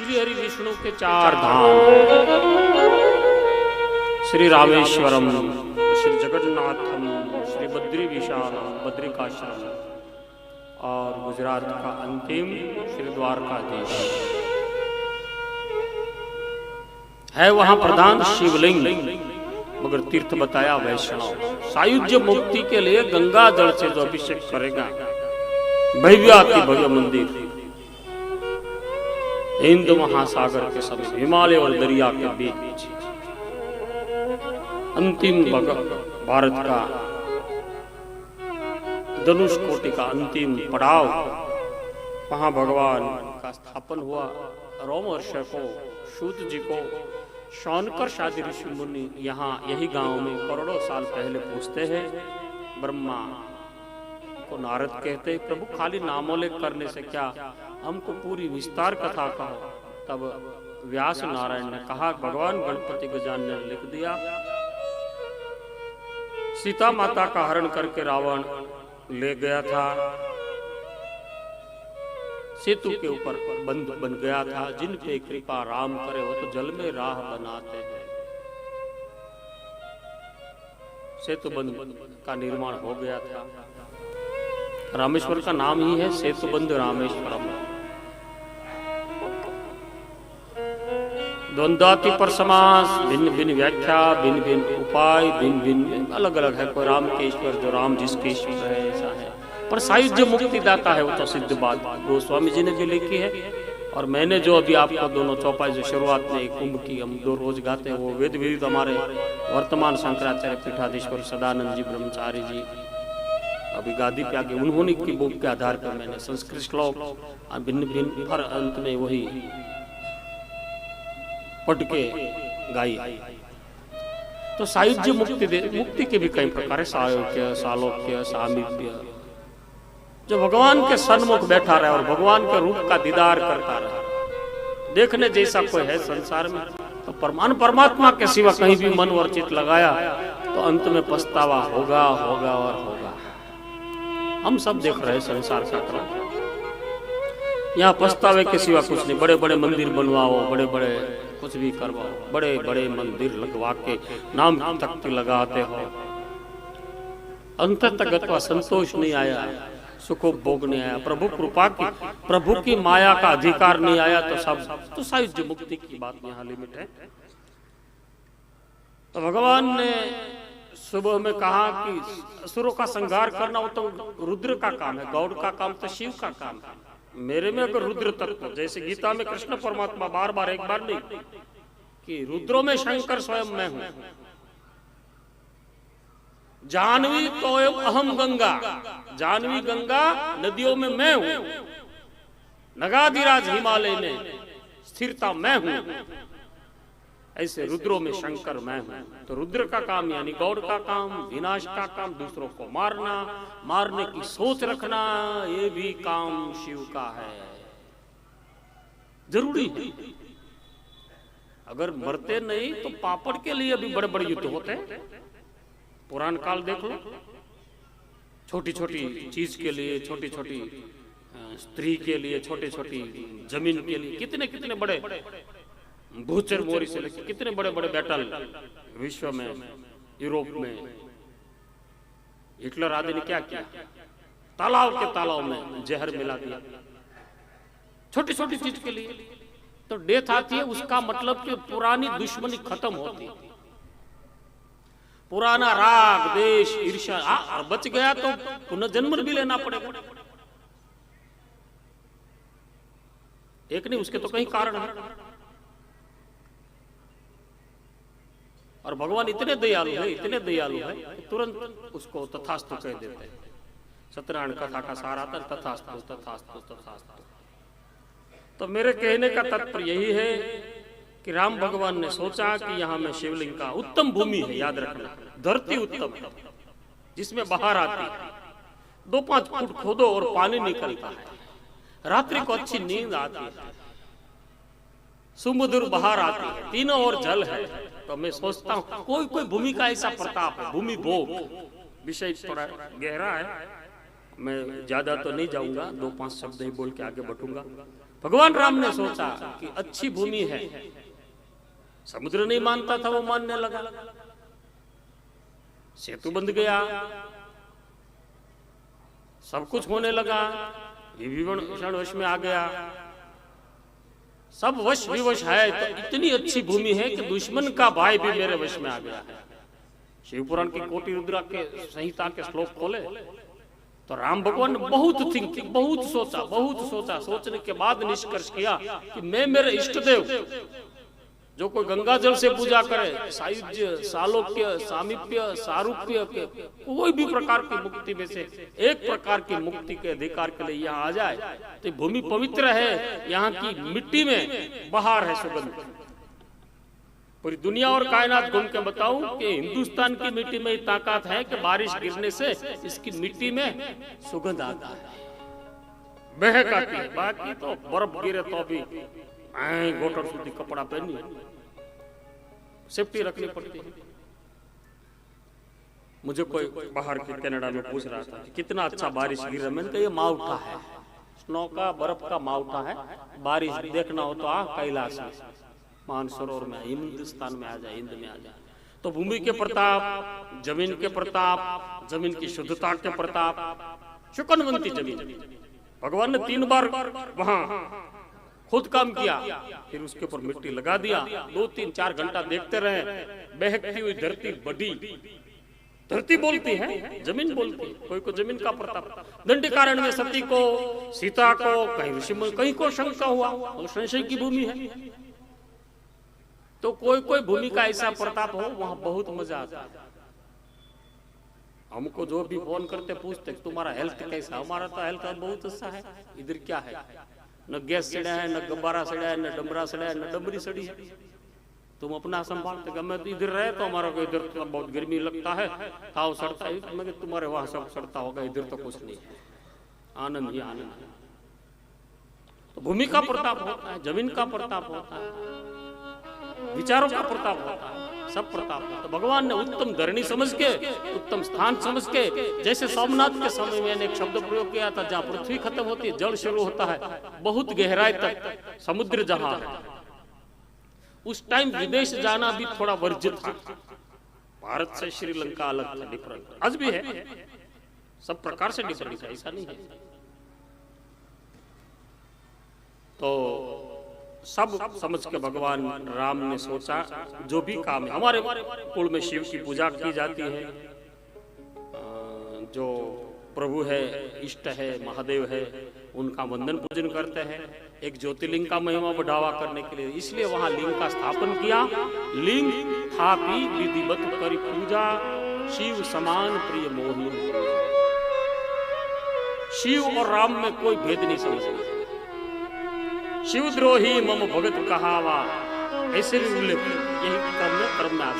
श्री हरि विष्णु के 4 धाम, श्री रामेश्वरम, श्री जगन्नाथम, श्री बद्री विशालम बद्रिकाश्रम और गुजरात का अंतिम श्री द्वारकाधीश है। वहां प्रधान शिवलिंग, मगर तीर्थ बताया वैष्णव। सायुज्य मुक्ति के लिए गंगा जल से जो अभिषेक करेगा, भव्याति भव्य मंदिर हिंद महासागर के समीप, हिमालय और दरिया के बीच, अंतिम भारत का धनुष कोटि का अंतिम पड़ाव, वहां भगवान का स्थापन हुआ। रोमहर्षि को, सूत जी को, शौनकर शादी ऋषि मुनि यहाँ यही गांव में करोड़ों साल पहले पूछते हैं। ब्रह्मा को नारद कहते, प्रभु खाली नामोल्लेख करने से क्या, हमको पूरी विस्तार कथा कहो। तब व्यास नारायण ने कहा, भगवान गणपति गजानन ने लिख दिया, सीता माता का हरण करके रावण ले गया था, सेतु के ऊपर बंद बन गया था, जिन पे कृपा राम करे वो तो जल में राह बनाते हैं। सेतु बंद का निर्माण हो गया था। रामेश्वर का नाम ही है सेतु बंद रामेश्वरम। द्वंद्वाति पर समास, भिन्न भिन्न व्याख्या, भिन्न भिन्न उपाय, भिन्न भिन्न अलग अलग है। कोई राम के ईश्वर, जो राम जिसके ईश्वर है, ऐसा है। पर सायुज्य मुक्ति दाता है वो तो सिद्ध बात गोस्वामी जी ने भी लिखी है। और मैंने जो अभी आपको दोनों चौपाई जो शुरुआत में कुंभ की हम 2 रोज गाते हैं, वो वेद विदित हमारे वर्तमान शंकराचार्य पीठाधीश्वर सदानंद जी ब्रह्मचारी जी अभी गादी पे आगे, उन्होंने की बुक के आधार पर मैंने संस्कृत श्लोक भिन्न भिन्न पर अंत में वही पढ़ के गाई। तो सायुज्य मुक्ति के भी कई प्रकार है, सायोक्य, सालोक्य, सामीप्य। जो भगवान के सन्मुख बैठा रहे और भगवान के रूप का दीदार करता रहे, देखने जैसा कोई है संसार में तो परमात्मा के सिवा कहीं भी मन और चित लगाया तो अंत में पछतावा होगा होगा और होगा। हम सब देख रहे हैं संसार का क्रम। यहाँ पछतावे के सिवा कुछ नहीं। बड़े बड़े मंदिर बनवाओ, बड़े बड़े कुछ भी करवाओ, बड़े बड़े मंदिर लगवा के नाम तख्त लगाते हो, अंत तक संतोष नहीं आया, सुखोपभोग नहीं आया, प्रभु कृपा की, प्रभु की माया का अधिकार नहीं आया, तो सब तो सायुज्य मुक्ति की बात यहाँ लिमिट है। तो भगवान ने सुबह में कहा कि असुरों का संहार करना वो तो रुद्र का काम है, गौड़ का काम तो शिव का काम है। मेरे में अगर रुद्र तत्व, जैसे गीता में कृष्ण परमात्मा बार बार, एक बार नहीं, कि रुद्रों में शंकर स्वयं मैं हूं, जानवी तो अहम गंगा, जानवी गंगा नदियों में मैं हूं, नगाधिराज हिमालय में स्थिरता मैं हूं, ऐसे रुद्रों में शंकर मैं हूं। तो रुद्र का काम यानी गौड़ का काम, विनाश का काम, दूसरों को मारना, मारने की सोच रखना, ये भी काम शिव का है, जरूरी है। अगर मरते नहीं तो पापड़ के लिए भी बड़े बड़े युद्ध होते हैं। पुराण काल देख लो, छोटी छोटी चीज के लिए, छोटी छोटी स्त्री के लिए, छोटी छोटी जमीन के लिए कितने कितने बड़े भूचर मोरी से लेकर कितने बड़े बड़े बैटल विश्व में, यूरोप में। हिटलर आदि ने क्या किया, तालाब के तालाब में जहर मिला दिया, छोटी छोटी चीज के लिए। तो डेथ आती है, उसका मतलब कि पुरानी दुश्मनी खत्म होती है, पुराना राग देश ईर्ष्या बच गया तो पुनर्जन्म भी लेना पड़ेगा। एक नहीं, उसके तो कई कारण है। और भगवान इतने दयालु है, इतने दयालु है कि तुरंत उसको तथास्तु कह देते हैं। सत्यनारायण कथा का सारा था तथास्तु तथास्तु तथास्तु। तो मेरे कहने का तात्पर्य यही है कि राम भगवान ने सोचा कि यहाँ में शिवलिंग का उत्तम भूमि है, याद रखना, धरती उत्तम जिसमें बाहर आती है, 2-5 फुट खोदो और पानी निकलता है, रात्रि को अच्छी नींद आती है, सुमधुर बाहर आती है, तीनों ओर जल है। तो मैं सोचता हूँ कोई कोई भूमि का ऐसा प्रताप है, भूमि भोग, विषय थोड़ा गहरा है, मैं ज्यादा तो नहीं जाऊंगा, 2-5 शब्द ही बोल के आगे बढ़ूंगा। भगवान राम ने सोचा कि अच्छी भूमि है, समुद्र नहीं मानता था, वो मानने लगा, सेतु बंध गया, सब कुछ होने लगा, विभीषण वश में आ गया, सब वश विवश है, तो इतनी अच्छी भूमि है कि दुश्मन का भाई भी मेरे वश में आ गया है। शिव पुराण की कोटि रुद्रा के संहिता के श्लोक खोले तो राम भगवान ने बहुत सोचा, सोचने के बाद निष्कर्ष किया कि मैं मेरे इष्ट देव, जो कोई गंगा जल से पूजा करे, सायुज्य, सालोक्य, सामीप्य, सारूप्य के कोई भी प्रकार की मुक्ति में से एक प्रकार की मुक्ति के अधिकार के लिए यहाँ आ जाए तो भूमि पवित्र है, यहाँ की मिट्टी में बहार है, सुगंध। पूरी दुनिया और कायनात घूम के बताऊं कि हिंदुस्तान की मिट्टी में ताकत है कि बारिश गिरने से इसकी मिट्टी में सुगंध आता है, महक आती है। बाकी तो बर्फ गिरे तो भी गोटर सूती कपड़ा पहनी, सेफ्टी रखनी पड़ती है। मुझे कोई बाहर के कनाडा में पूछ रहा था कि कितना अच्छा बारिश गिर रहा है, मैंने कहा ये माउंटा है, स्नो का, बर्फ का माउंटा है। बारिश देखना हो तो कैलाश में, मानसरोवर में, हिंदुस्तान में आ जाए, हिंद में आ जाए। तो भूमि के प्रताप, जमीन के प्रताप, जमीन की शुद्धता के प्रताप, शुकनवंती जमीन, भगवान ने 3 बार वहां खुद काम किया, फिर उसके ऊपर मिट्टी लगा दिया, 2-3-4 घंटा देखते रहे, बहकती हुई धरती बढ़ी। धरती बोलती है, जमीन बोलती है, कोई को जमीन का प्रताप। दंडकारण्य में सती को, सीता को, कहीं ऋषि कहीं को शंका हुआ, और संशय की भूमि है। तो कोई भूमि का ऐसा प्रताप हो, वहां बहुत मजा आता है। हमको जो भी फोन करते पूछते तुम्हारा हेल्थ कैसा, हमारा तो हेल्थ बहुत अच्छा है। इधर क्या है, न गैस सड़ा है, न गब्बारा सड़ा है, न डमरा सड़ा है, न डमरी सड़ी है। तुम अपना संभालते, मैं तो इधर रहे तो हमारा को इधर तो बहुत गर्मी लगता है, ताव सड़ता है, मगर तुम्हारे वहां सब सड़ता होगा, इधर तो कुछ नहीं है, आनंद ही आनंद है। तो भूमि का प्रताप होता है, जमीन का प्रताप होता है, विचारों का प्रताप होता है, सब प्रताप होता है। तो भगवान ने उत्तम धरणी समझ के, उत्तम स्थान समझ के, जैसे सोमनाथ के समय मैंने एक शब्द प्रयोग किया था, जहाँ पृथ्वी खत्म होती है, जल शुरू होता है, बहुत गहराई तक समुद्र जहाँ है, उस टाइम विदेश जाना भी थोड़ा वर्जित था। भारत से श्रीलंका अलग था, डिफरेंट, आज भी है, सब प्रकार से डिफरेंट है, ऐसा नहीं है। तो सब समझ के भगवान राम ने सोचा जो भी काम है, हमारे कुल में शिव की पूजा की जाती है, जो प्रभु है, इष्ट है, महादेव है, उनका वंदन पूजन करते हैं। एक ज्योतिर्लिंग का महिमा बढ़ावा करने के लिए इसलिए वहां लिंग का स्थापन किया। लिंग थापी विधिवत करी पूजा, शिव समान प्रिय मोहिनी। शिव और राम में कोई भेद नहीं समझ, शिवद्रोही मम भगत कहावा, ऐसे भी उल्लेख यही कर्म में